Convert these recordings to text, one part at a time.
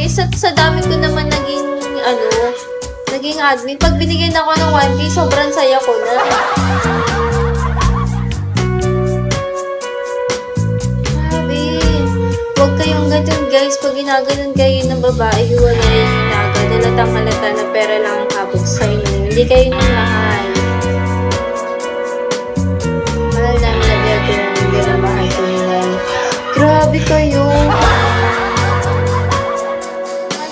sa dami ko naman naging admin. Pag binigyan ako ng 1K, sobrang saya ko na. Grabe. Huwag kayong ganyan guys. Pag ginaganon kayo ng babae, hiwalay na agad. Halatang halata na pera lang ang habog sa inyo. Hindi kayo nang mahal. Mahal namin na biya hindi na mahal ko nila. Grabe kayo.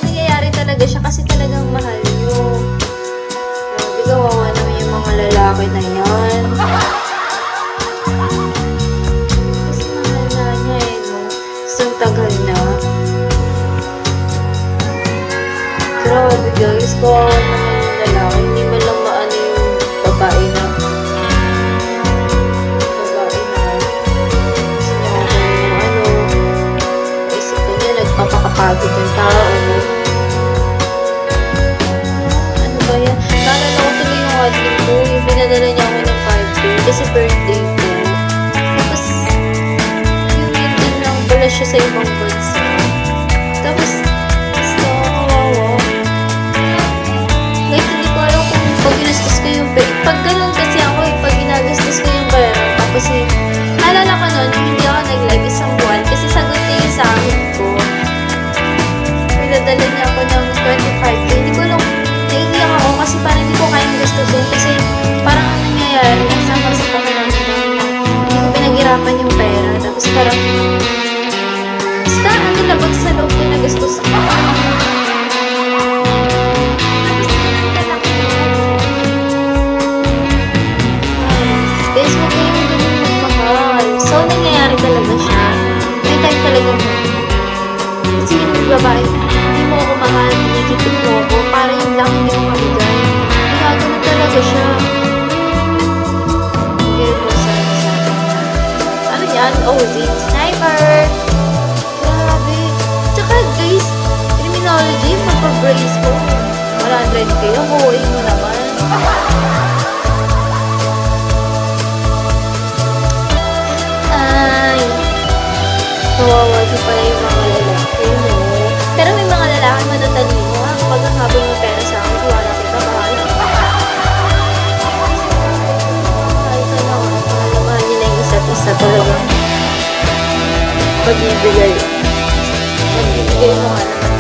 Nangyayari talaga siya kasi talagang mahal nyo. Grabe, kawawa naman yung mga lalaki na yan. Kasi mahal na niya no? Isang tagal na. Grabe guys, kawawa naman yung lalaki. Hindi man lang maano yung babae na. Papakapagod yung tao. Ano ba yan? Naalala ko tuloy yung admin ko. Yung pinadala niya ako ng 5K kasi birthday ko. Tapos, yung meeting lang pala siya sa ibang bansa. Tapos, kawawa. Like, hindi ko alam kung pag ginastos ko yung pera. Pag ganun kasi ako pag ginagastos ko yung pera. Tapos, naalala ko nun, hindi ako nag-live isang buwan kasi sagot niya yung sa akin ko. Pinadala niya ako ng 25K. Hindi ko lang, naiiyak ako kasi parang hindi ko kayang gastusin kasi parang ang nangyayari, nasama sa pakiramdam na hindi ko pinaghirapan yung pera. Tapos parang, basta ano labag sa loob ko na gastusin. Guys, huwag kayong ganun magmahal. So, nangyayari talaga siya. May time talaga mo. Kasi yung babae, hindi mo ako mahal, kinikipit mo ako, para yung lang hindi mo maligay. Ginagano talaga siya. Hindi mo sana. Ano yan? OZ. Sniper! Grabe. Tsaka guys, criminology, magpa-brace ko. 100K, mabuhay mo naman. Ay. Kawawa din pala yung mga lalaki, no? Pero may mga lalaki matatalino, ha? Kapag ang habang ng pera sa akin, wala kita mahal. Kahit ano, mahal nila yung isa't isa talagang pag-ibigay. Pag-ibigay mo nga naman